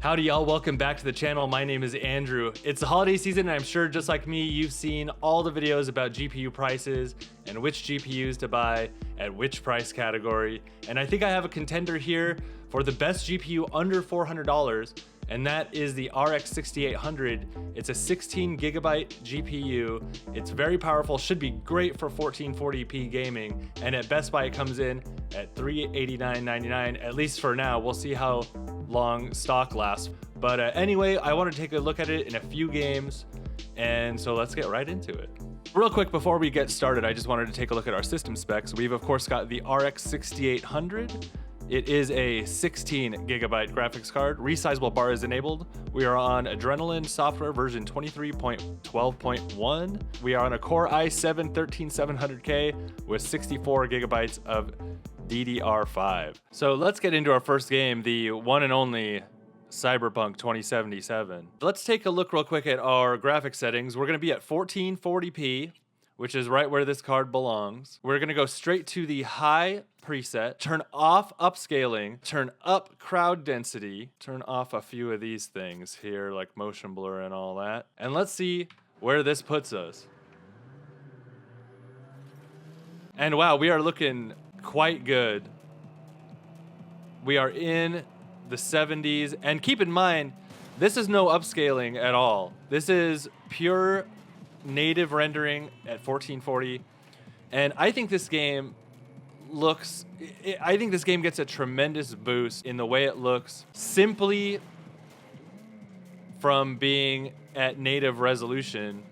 Howdy y'all, welcome back to the channel. My name is Andrew. It's the holiday season and I'm sure just like me, you've seen all the videos about GPU prices and which GPUs to buy at which price category. And I think I have a contender here for the best GPU under $400, and that is the RX 6800. It's a 16 gigabyte GPU. It's very powerful, should be great for 1440p gaming. And at Best Buy, it comes in at $389.99, at least for now. We'll see how long stock lasts. But anyway, I want to take a look at it in a few games. And so let's get right into it. Real quick, before we get started, I just wanted to take a look at our system specs. We've of course got the RX 6800. It is a 16 gigabyte graphics card. Resizable bar is enabled. We are on Adrenalin software version 23.12.1. We are on a Core i7-13700K with 64 gigabytes of DDR5. So let's get into our first game, the one and only Cyberpunk 2077. Let's take a look real quick at our graphics settings. We're gonna be at 1440p, which is right where this card belongs. We're gonna go straight to the high preset, turn off upscaling, turn up crowd density, turn off a few of these things here like motion blur and all that. And let's see where this puts us. And wow, we are looking quite good. We are in the 70s, and keep in mind, this is no upscaling at all. This is pure native rendering at 1440, and I think this game gets a tremendous boost in the way it looks simply from being at native resolution.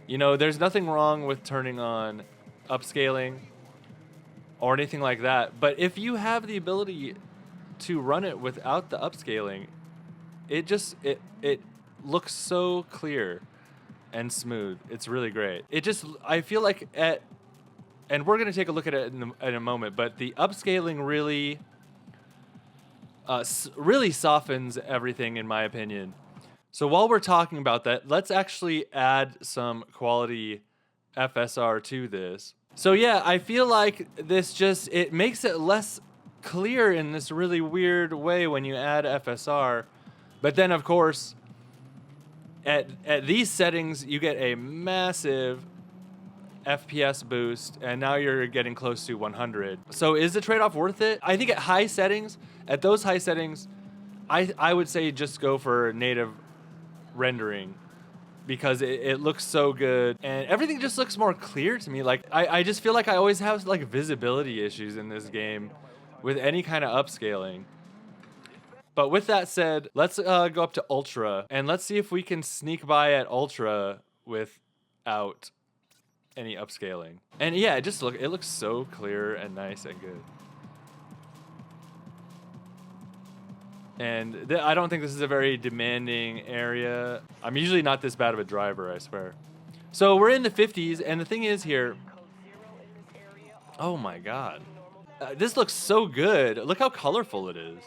You know, there's nothing wrong with turning on upscaling or anything like that, but if you have the ability to run it without the upscaling, it looks so clear and smooth. It's really great. I feel like and we're gonna take a look at it in a moment, but the upscaling really softens everything in my opinion. So while we're talking about that, let's actually add some quality FSR to this. So yeah, I feel like it makes it less clear in this really weird way when you add FSR. But then of course, at these settings, you get a massive FPS boost, and now you're getting close to 100. So is the trade-off worth it? I think at high settings, I would say just go for native rendering, because it looks so good and everything just looks more clear to me. Like I just feel like I always have like visibility issues in this game with any kind of upscaling. But with that said, let's go up to Ultra and let's see if we can sneak by at Ultra without any upscaling. And yeah, it looks so clear and nice and good. And I don't think this is a very demanding area. I'm usually not this bad of a driver, I swear. So we're in the 50s, and the thing is here, oh my God. This looks so good. Look how colorful it is.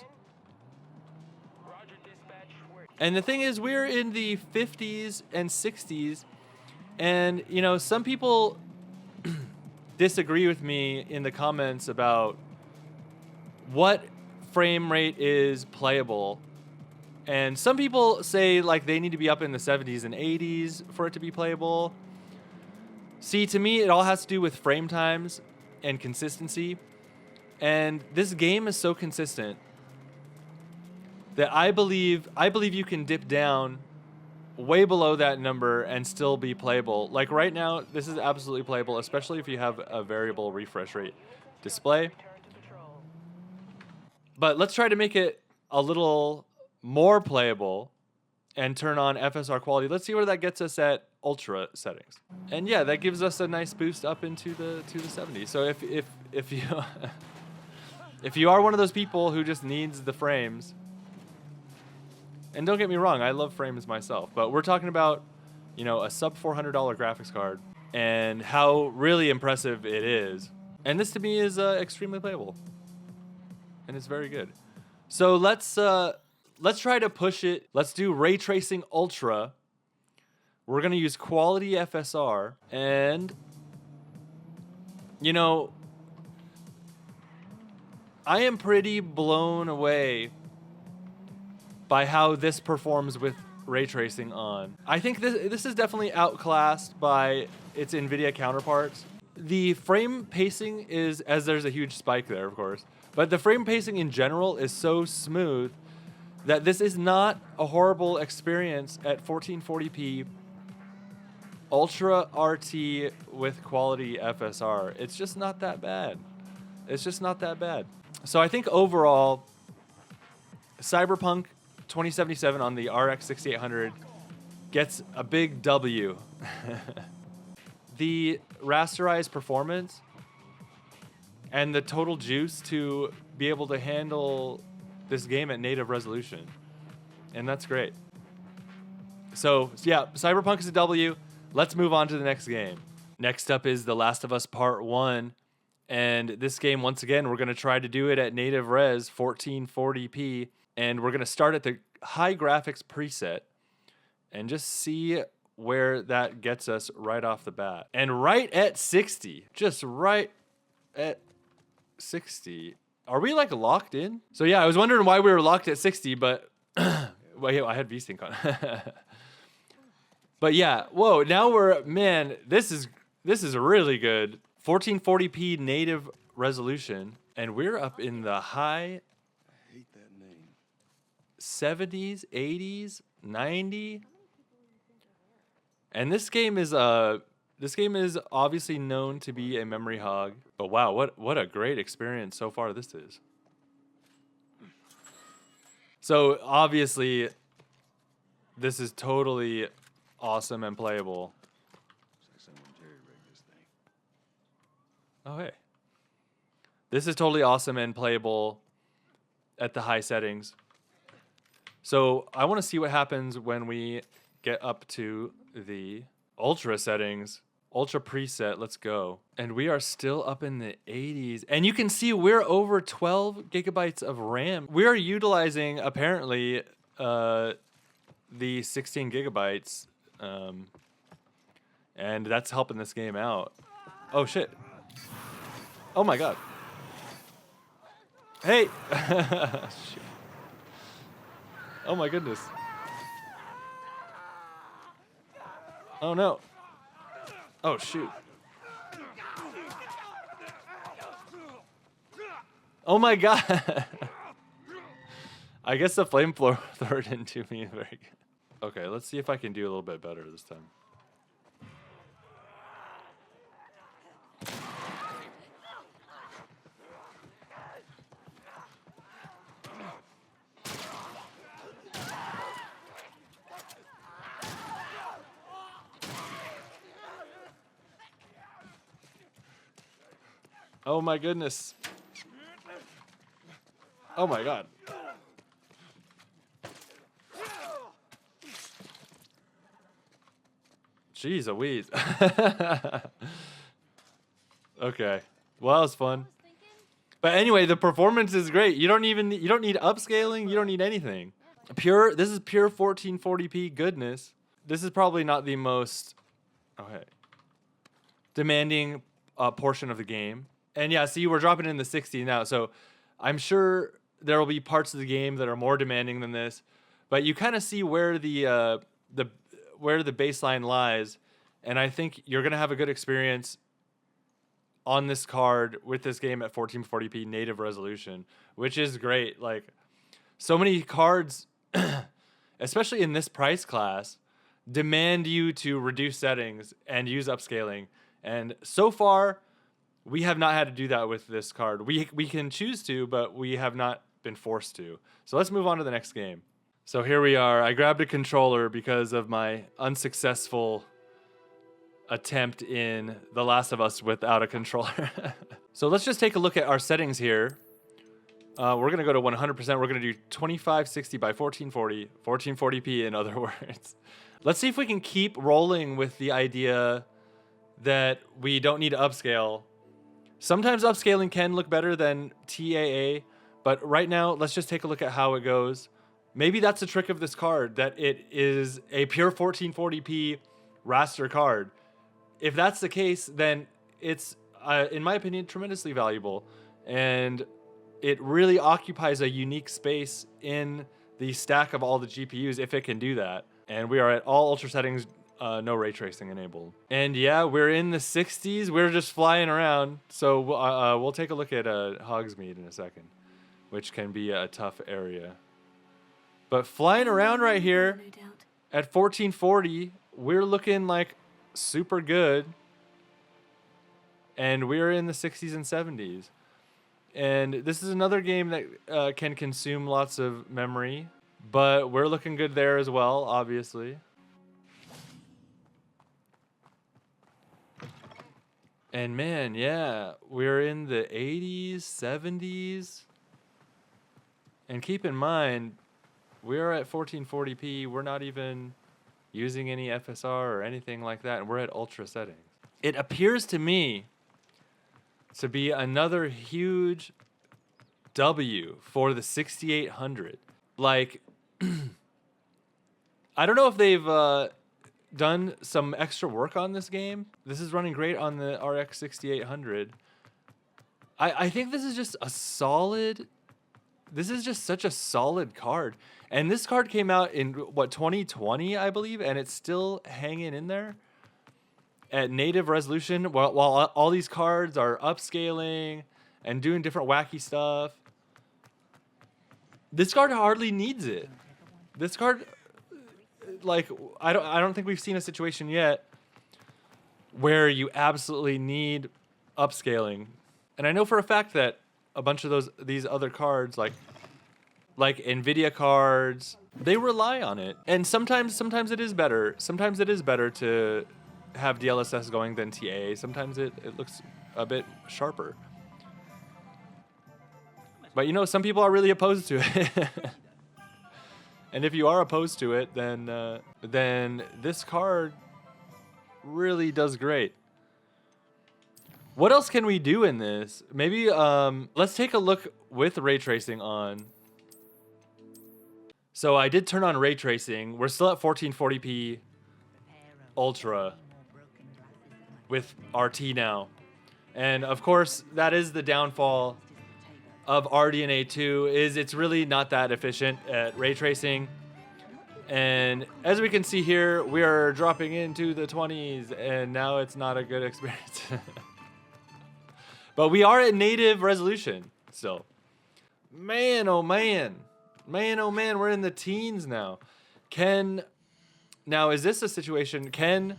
And the thing is, we're in the 50s and 60s, and you know, some people disagree with me in the comments about what frame rate is playable. And some people say like they need to be up in the 70s and 80s for it to be playable. See, to me, it all has to do with frame times and consistency. And this game is so consistent that I believe you can dip down way below that number and still be playable. Like right now, this is absolutely playable, especially if you have a variable refresh rate display. But let's try to make it a little more playable and turn on FSR quality. Let's see where that gets us at Ultra settings. And yeah, that gives us a nice boost up into the 70s. So if you if you are one of those people who just needs the frames, and don't get me wrong, I love frames myself, but we're talking about, you know, a sub $400 graphics card and how really impressive it is. And this to me is extremely playable. And it's very good. So let's try to push it. Let's do Ray Tracing Ultra. We're gonna use quality FSR, and you know, I am pretty blown away by how this performs with ray tracing on. I think this is definitely outclassed by its NVIDIA counterparts. The frame pacing is, as there's a huge spike there, of course, but the frame pacing in general is so smooth that this is not a horrible experience at 1440p Ultra RT with quality FSR. It's just not that bad. It's just not that bad. So I think overall, Cyberpunk 2077 on the RX 6800 gets a big W. The rasterized performance and the total juice to be able to handle this game at native resolution. And that's great. So yeah, Cyberpunk is a W. Let's move on to the next game. Next up is The Last of Us Part 1. And this game, once again, we're going to try to do it at native res 1440p. And we're going to start at the high graphics preset and just see where that gets us right off the bat. And right at 60, just right at 60. Are we like locked in? So yeah, I was wondering why we were locked at 60, but wait, I had VSync on. But yeah, whoa, now we're, man, this is really good. 1440p native resolution, and we're up in the high 70s, 80s, 90. And this game is obviously known to be a memory hog. But wow, what a great experience so far this is. So obviously this is totally awesome and playable. Oh hey. This is totally awesome and playable at the high settings. So I want to see what happens when we get up to the ultra settings. Ultra preset, let's go. And we are still up in the 80s. And you can see we're over 12 gigabytes of RAM. We are utilizing, apparently, the 16 gigabytes. And that's helping this game out. Oh, shit. Oh, my God. Hey! Shit. Oh, my goodness. Oh, no. Oh, shoot. Oh my God. I guess the flamethrower didn't do me very good. Okay, let's see if I can do a little bit better this time. Oh my goodness. Oh my God. Jeez Louise. Okay. Well, that was fun. But anyway, the performance is great. You don't need upscaling, you don't need anything. This is pure 1440p goodness. This is probably not the most demanding portion of the game. And yeah, see, we're dropping in the 60 now, so I'm sure there will be parts of the game that are more demanding than this, but you kind of see where the baseline lies, and I think you're gonna have a good experience on this card with this game at 1440p native resolution, which is great. Like, so many cards, especially in this price class, demand you to reduce settings and use upscaling, and so far, we have not had to do that with this card. We can choose to, but we have not been forced to. So let's move on to the next game. So here we are. I grabbed a controller because of my unsuccessful attempt in The Last of Us without a controller. So let's just take a look at our settings here. We're going to go to 100%. We're going to do 2560 by 1440, 1440p in other words. Let's see if we can keep rolling with the idea that we don't need to upscale. Sometimes upscaling can look better than TAA, but right now, let's just take a look at how it goes. Maybe that's the trick of this card, that it is a pure 1440p raster card. If that's the case, then it's, in my opinion, tremendously valuable. And it really occupies a unique space in the stack of all the GPUs if it can do that. And we are at all ultra settings, no ray tracing enabled. And yeah, we're in the 60s. We're just flying around. So we'll take a look at Hogsmeade in a second, which can be a tough area. But flying around right here at 1440, we're looking like super good. And we're in the 60s and 70s. And this is another game that can consume lots of memory, but we're looking good there as well, obviously. And man, yeah, we're in the 80s, 70s. And keep in mind, we're at 1440p. We're not even using any FSR or anything like that, and we're at ultra settings. It appears to me to be another huge W for the 6800. Like, I don't know if they've done some extra work on this game. This is running great on the RX 6800. I think this is just a solid... This is just such a solid card. And this card came out in, what, 2020, I believe? And it's still hanging in there at native resolution while all these cards are upscaling and doing different wacky stuff. This card hardly needs it. This card, like, I don't think we've seen a situation yet where you absolutely need upscaling. And I know for a fact that a bunch of these other cards, like Nvidia cards, they rely on it. And sometimes it is better. Sometimes it is better to have DLSS going than TA. Sometimes it looks a bit sharper. But you know, some people are really opposed to it. And if you are opposed to it, then this card really does great. What else can we do in this? Maybe let's take a look with ray tracing on. So I did turn on ray tracing. We're still at 1440p Ultra with RT now. And of course, that is the downfall of RDNA 2, is it's really not that efficient at ray tracing. And as we can see here, we are dropping into the 20s, and now it's not a good experience. But we are at native resolution still. Man, oh man. Man, oh man, we're in the teens now. Now, is this a situation, can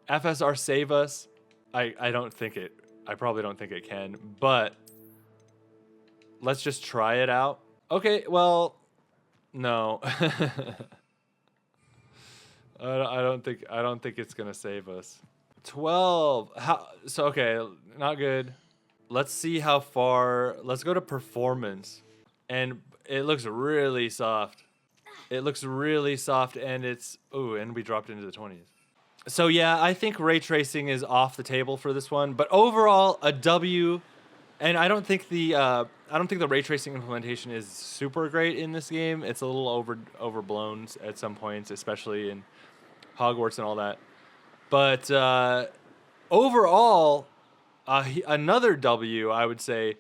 FSR save us? I don't think it, I probably don't think it can, but let's just try it out. Okay, well, no. I don't think it's gonna save us. 12. So okay, not good. Let's see how far. Let's go to performance, and it looks really soft. It looks really soft, and it's and we dropped into the 20s. So yeah, I think ray tracing is off the table for this one, but overall a W. And I don't think the ray tracing implementation is super great in this game. It's a little overblown at some points, especially in Hogwarts and all that. But overall, another W, I would say,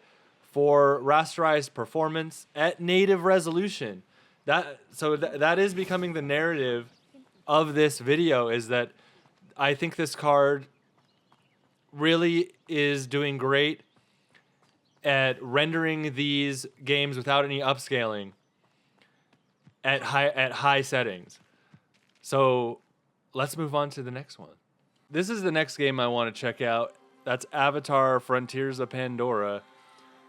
for rasterized performance at native resolution. That is becoming the narrative of this video, is that I think this card really is doing great at rendering these games without any upscaling at high settings. So let's move on to the next one. This is the next game I want to check out. That's Avatar: Frontiers of Pandora.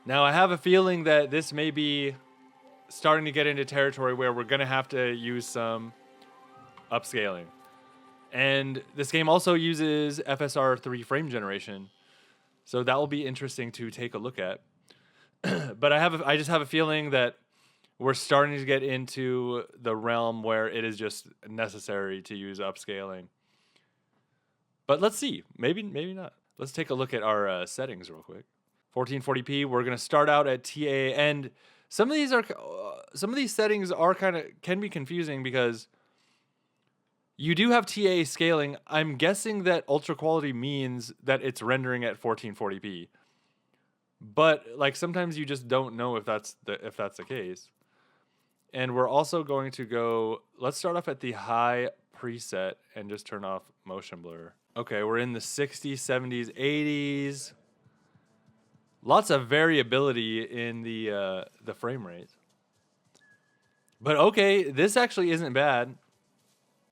Now, I have a feeling that this may be starting to get into territory where we're going to have to use some upscaling. And this game also uses FSR 3 frame generation. So that will be interesting to take a look at. But I just have a feeling that we're starting to get into the realm where it is just necessary to use upscaling. But let's see. Maybe not. Let's take a look at our settings real quick. 1440p. We're gonna start out at TA, and some of these settings are can be confusing because you do have TA scaling. I'm guessing that ultra quality means that it's rendering at 1440p. But like sometimes you just don't know if that's the case. And we're also going to go, let's start off at the high preset and just turn off motion blur. Okay, we're in the 60s, 70s, 80s. Lots of variability in the frame rate. But okay, this actually isn't bad.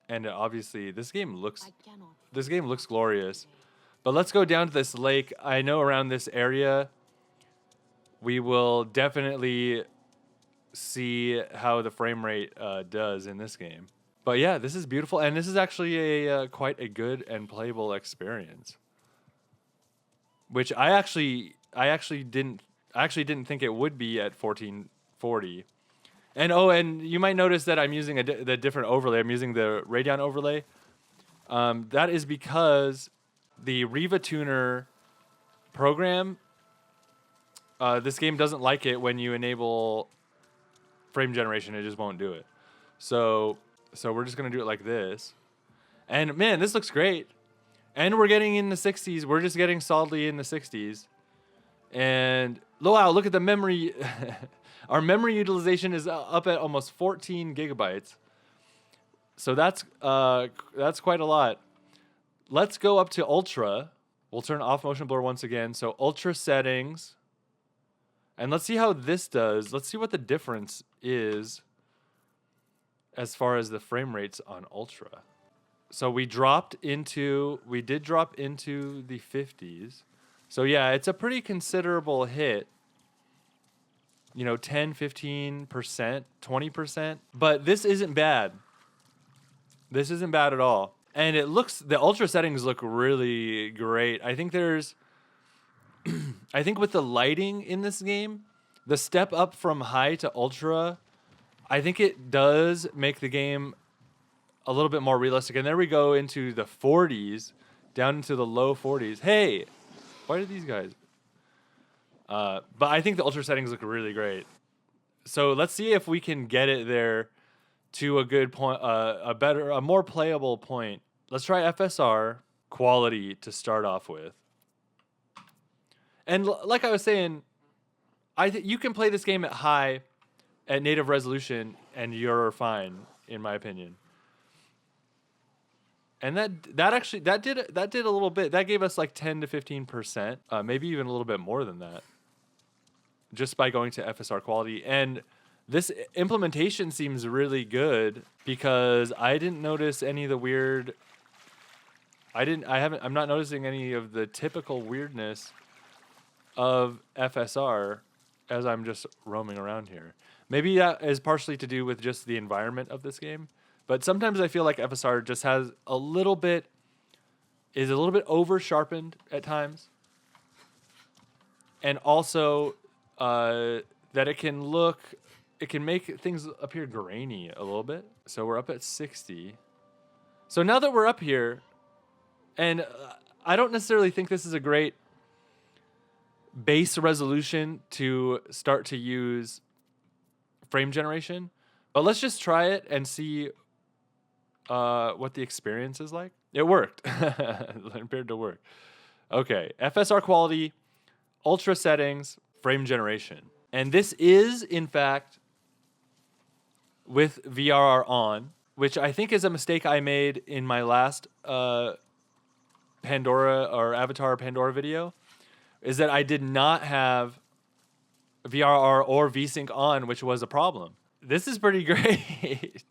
And obviously this game looks glorious. But let's go down to this lake. I know around this area we will definitely see how the frame rate does in this game. But yeah, this is beautiful, and this is actually a quite a good and playable experience. Which I actually didn't think it would be at 1440. And you might notice that I'm using the different overlay. I'm using the Radeon overlay. That is because the Riva Tuner program, this game doesn't like it when you enable frame generation. It just won't do it. So we're just gonna do it like this. And man, this looks great. And we're getting in the 60s. We're just getting solidly in the 60s. And wow, look at the memory. Our memory utilization is up at almost 14 gigabytes. So that's quite a lot. Let's go up to Ultra. We'll turn off motion blur once again. So Ultra settings. And let's see how this does. Let's see what the difference is as far as the frame rates on Ultra. So we did drop into the 50s. So yeah, it's a pretty considerable hit. 10, 15%, 20%. But this isn't bad. This isn't bad at all. And the Ultra settings look really great. I think with the lighting in this game, the step up from high to Ultra, I think it does make the game a little bit more realistic. And there we go into the 40s, down into the low 40s. Hey, why did these guys? But I think the Ultra settings look really great. So let's see if we can get it there to a good point, a more playable point. Let's try FSR quality to start off with. And like I was saying, you can play this game at high, at native resolution, and you're fine, in my opinion. And that did a little bit. That gave us like 10 to 15%, maybe even a little bit more than that, just by going to FSR quality. And this implementation seems really good because I didn't notice any of the weird. I'm not noticing any of the typical weirdness of FSR as I'm just roaming around here. Maybe that is partially to do with just the environment of this game. But sometimes I feel like FSR just is a little bit over sharpened at times. And also that it can make things appear grainy a little bit. So we're up at 60. So now that we're up here, and I don't necessarily think this is a great base resolution to start to use frame generation, but let's just try it and see what the experience is like. It worked. It appeared to work. Okay, FSR quality, Ultra settings, frame generation. And this is, in fact, with VRR on, which I think is a mistake I made in my last Pandora or Avatar Pandora video, is that I did not have VRR or VSync on, which was a problem. This is pretty great.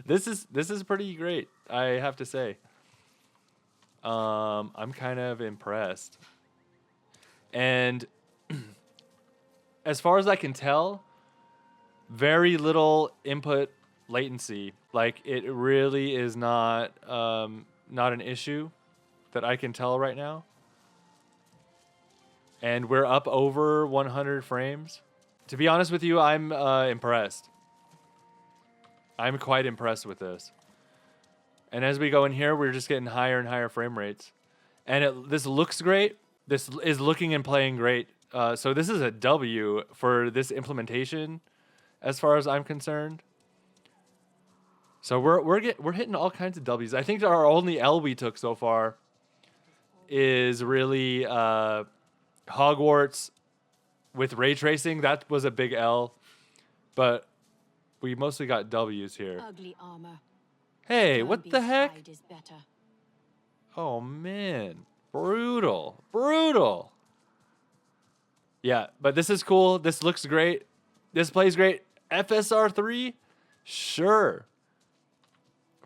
This is pretty great, I have to say. I'm kind of impressed. And as far as I can tell, very little input latency. Like, it really is not an issue that I can tell right now. And we're up over 100 frames. To be honest with you, I'm impressed. I'm quite impressed with this. And as we go in here, we're just getting higher and higher frame rates. And this looks great. This is looking and playing great. So this is a W for this implementation, as far as I'm concerned. So we're hitting all kinds of W's. I think our only L we took so far is really Hogwarts with ray tracing. That was a big L. But we mostly got W's here. Ugly armor. Hey, what the Kirby's heck? hide is better. Oh man, brutal, brutal. Yeah, but this is cool. This looks great. This plays great. FSR 3, sure.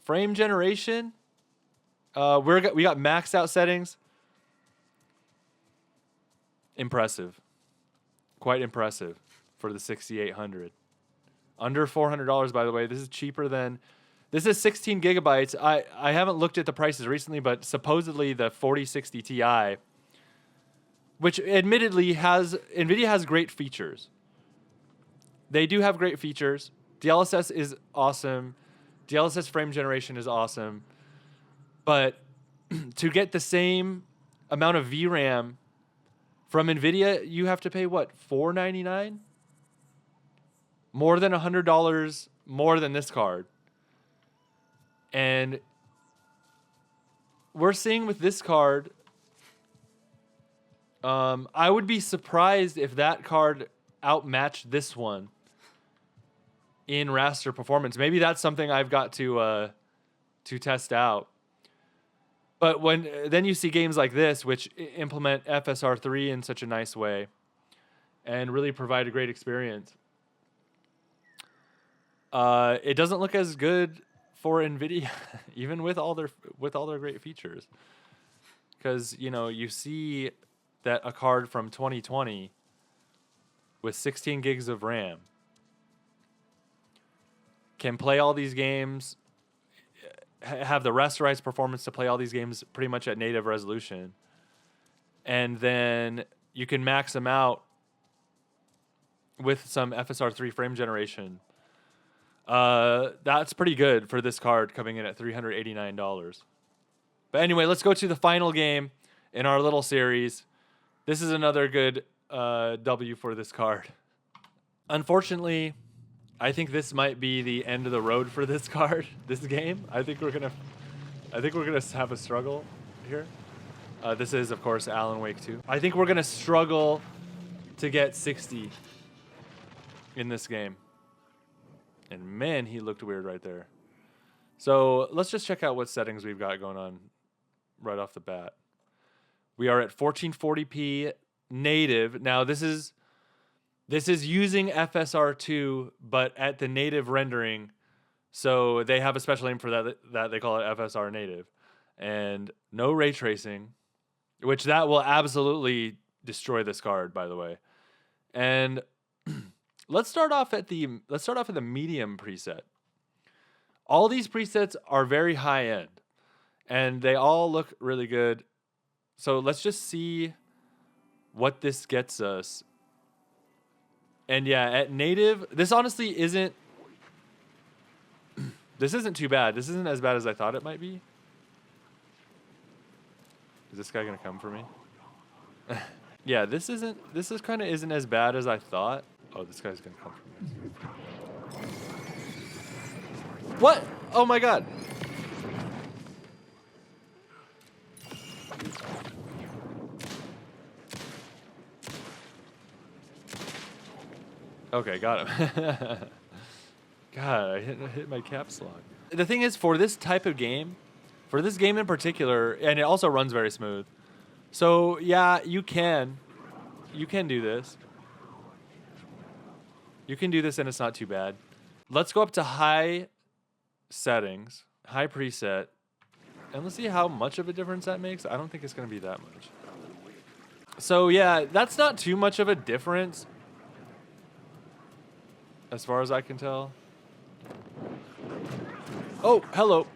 Frame generation. We got maxed out settings. Impressive, quite impressive for the 6800. Under $400, by the way. This is cheaper than. This is 16 gigabytes. I haven't looked at the prices recently, but supposedly the 4060 Ti, which admittedly NVIDIA has great features. They do have great features. DLSS is awesome. DLSS frame generation is awesome. But to get the same amount of VRAM from NVIDIA, you have to pay what, $499? More than $100 more than this card. And we're seeing with this card, I would be surprised if that card outmatched this one in raster performance. Maybe that's something I've got to test out. But then you see games like this, which implement FSR 3 in such a nice way and really provide a great experience. It doesn't look as good for NVIDIA, even with all their great features, because you see that a card from 2020 with 16 gigs of RAM can play all these games, have the rasterized performance to play all these games pretty much at native resolution, and then you can max them out with some FSR 3 frame generation. That's pretty good for this card coming in at $389. But anyway, let's go to the final game in our little series. This is another good W for this card. Unfortunately, I think this might be the end of the road for this card, this game. I think we're gonna have a struggle here. This is, of course, Alan Wake 2. I think we're gonna struggle to get 60 in this game. And man, he looked weird right there. So let's just check out what settings we've got going on right off the bat. We are at 1440p native. Now this is using FSR 2, but at the native rendering. So they have a special name for that they call it FSR native. And no ray tracing, which that will absolutely destroy this card, by the way. And let's start off at the medium preset. All these presets are very high end, and they all look really good. So let's just see what this gets us. And yeah, at native, this honestly isn't too bad. This isn't as bad as I thought it might be. Is this guy gonna come for me? Yeah, this kind of isn't as bad as I thought. Oh, this guy's gonna come for me. What? Oh my god. Okay, got him. God, I hit my caps lock. The thing is, for this type of game, for this game in particular, and it also runs very smooth. So yeah, you can do this. You can do this and it's not too bad. Let's go up to high settings, high preset, and let's see how much of a difference that makes. I don't think it's going to be that much. So yeah, that's not too much of a difference as far as I can tell. Oh, hello.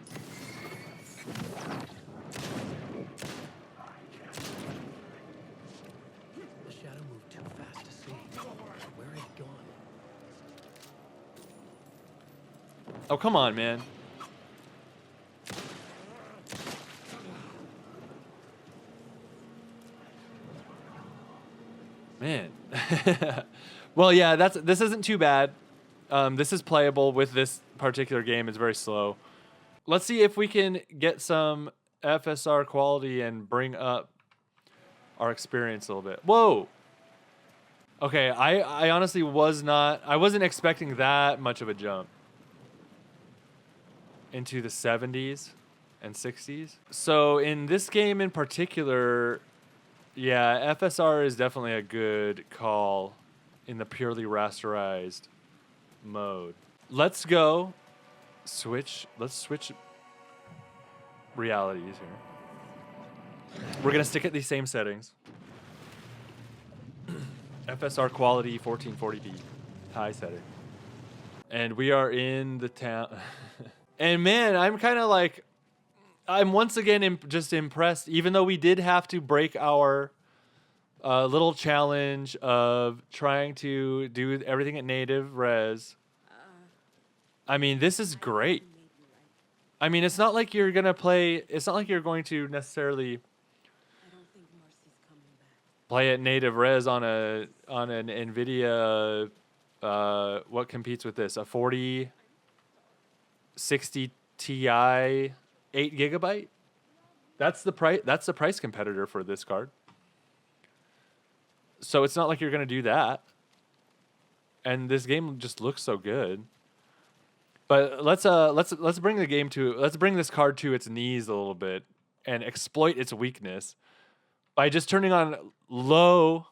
The shadow moved too fast to see. Where had it gone? Oh, come on, man. Man. Well, yeah, this isn't too bad. This is playable with this particular game. It's very slow. Let's see if we can get some FSR quality and bring up our experience a little bit. Whoa. Okay, I honestly I wasn't expecting that much of a jump into the 70s and 60s. So in this game in particular, yeah, FSR is definitely a good call in the purely rasterized mode. Let's go let's switch realities here. We're gonna stick at these same settings. FSR quality 1440p, high setting. And we are in the town. And man, I'm kind of like, I'm once again just impressed, even though we did have to break our little challenge of trying to do everything at native res. I mean, this is great. I mean, it's not like you're going to necessarily play at native res on an NVIDIA, what competes with this? A 4060 Ti 8 gigabyte? That's the price competitor for this card. So it's not like you're going to do that. And this game just looks so good. But let's bring this card to its knees a little bit and exploit its weakness by just turning on low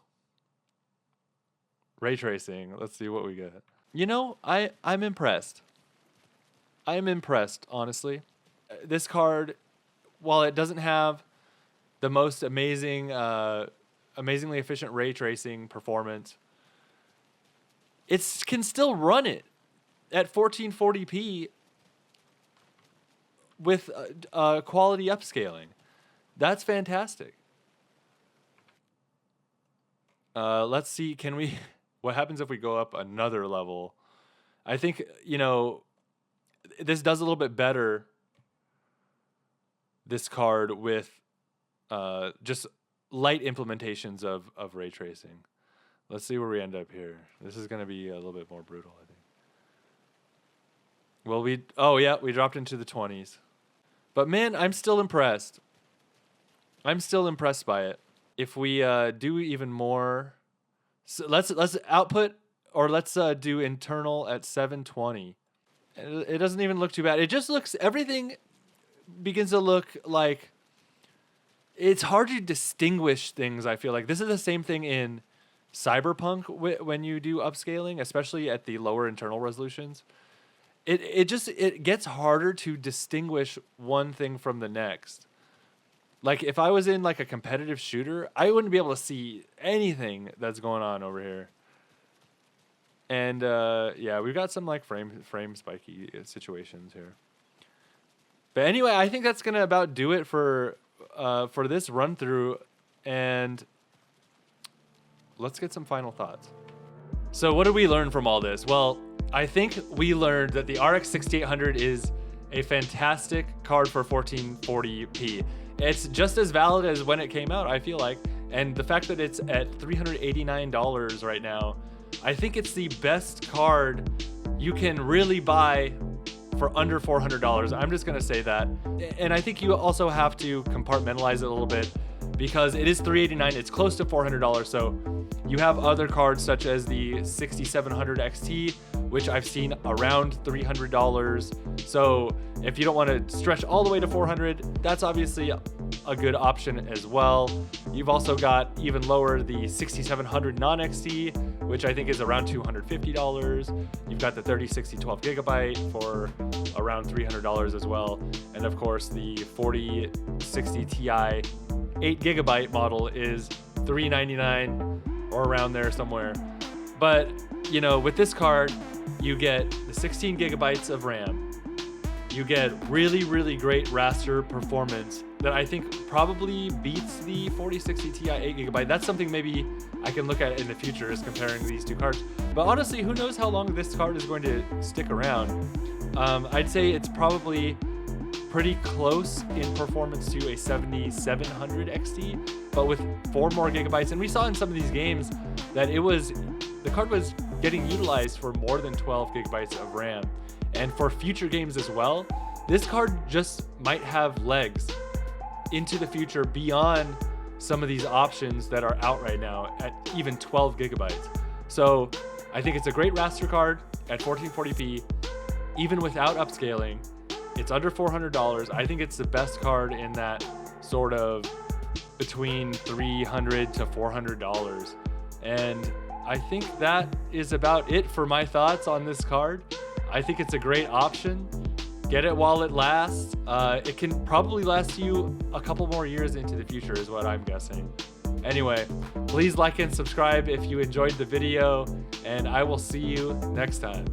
ray tracing. Let's see what we get. You know, I'm impressed. I'm impressed, honestly. This card, while it doesn't have the most amazingly efficient ray tracing performance, it can still run it at 1440p with quality upscaling. That's fantastic. Let's see, what happens if we go up another level? I think, this does a little bit better, this card, with just light implementations of ray tracing. Let's see where we end up here. This is going to be a little bit more brutal, I think. Well, we dropped into the 20s. But man, I'm still impressed. I'm still impressed by it. If we do even more, so let's output, or let's do internal at 720. It doesn't even look too bad. It just looks, everything begins to look like, it's hard to distinguish things, I feel like. This is the same thing in Cyberpunk when you do upscaling, especially at the lower internal resolutions. It gets harder to distinguish one thing from the next. Like if I was in like a competitive shooter, I wouldn't be able to see anything that's going on over here. And yeah, we've got some like frame spiky situations here. But anyway, I think that's gonna about do it for this run through, and let's get some final thoughts. So what did we learn from all this? Well, I think we learned that the RX 6800 is a fantastic card for 1440p. It's just as valid as when it came out, I feel like. And the fact that it's at $389 right now, I think it's the best card you can really buy for under $400. I'm just going to say that. And I think you also have to compartmentalize it a little bit, because it is $389. It's close to $400. So you have other cards such as the 6700 XT, which I've seen around $300. So if you don't want to stretch all the way to $400, that's obviously a good option as well. You've also got even lower the 6700 non-XT, which I think is around $250. You've got the 3060 12 gigabyte for around $300 as well. And of course, the 4060 Ti 8 gigabyte model is $399 or around there somewhere. But, with this card, you get the 16 gigabytes of RAM. You get really, really great raster performance that I think probably beats the 4060 Ti 8 gigabyte. That's something maybe I can look at in the future, is comparing these two cards. But honestly, who knows how long this card is going to stick around. I'd say it's probably pretty close in performance to a 7700 XT, but with 4 more gigabytes. And we saw in some of these games that the card was getting utilized for more than 12 gigabytes of RAM. And for future games as well, this card just might have legs into the future beyond some of these options that are out right now at even 12 gigabytes. So I think it's a great raster card at 1440p, even without upscaling. It's under $400. I think it's the best card in that sort of between $300 to $400. And I think that is about it for my thoughts on this card. I think it's a great option. Get it while it lasts. It can probably last you a couple more years into the future is what I'm guessing. Anyway, please like and subscribe if you enjoyed the video, and I will see you next time.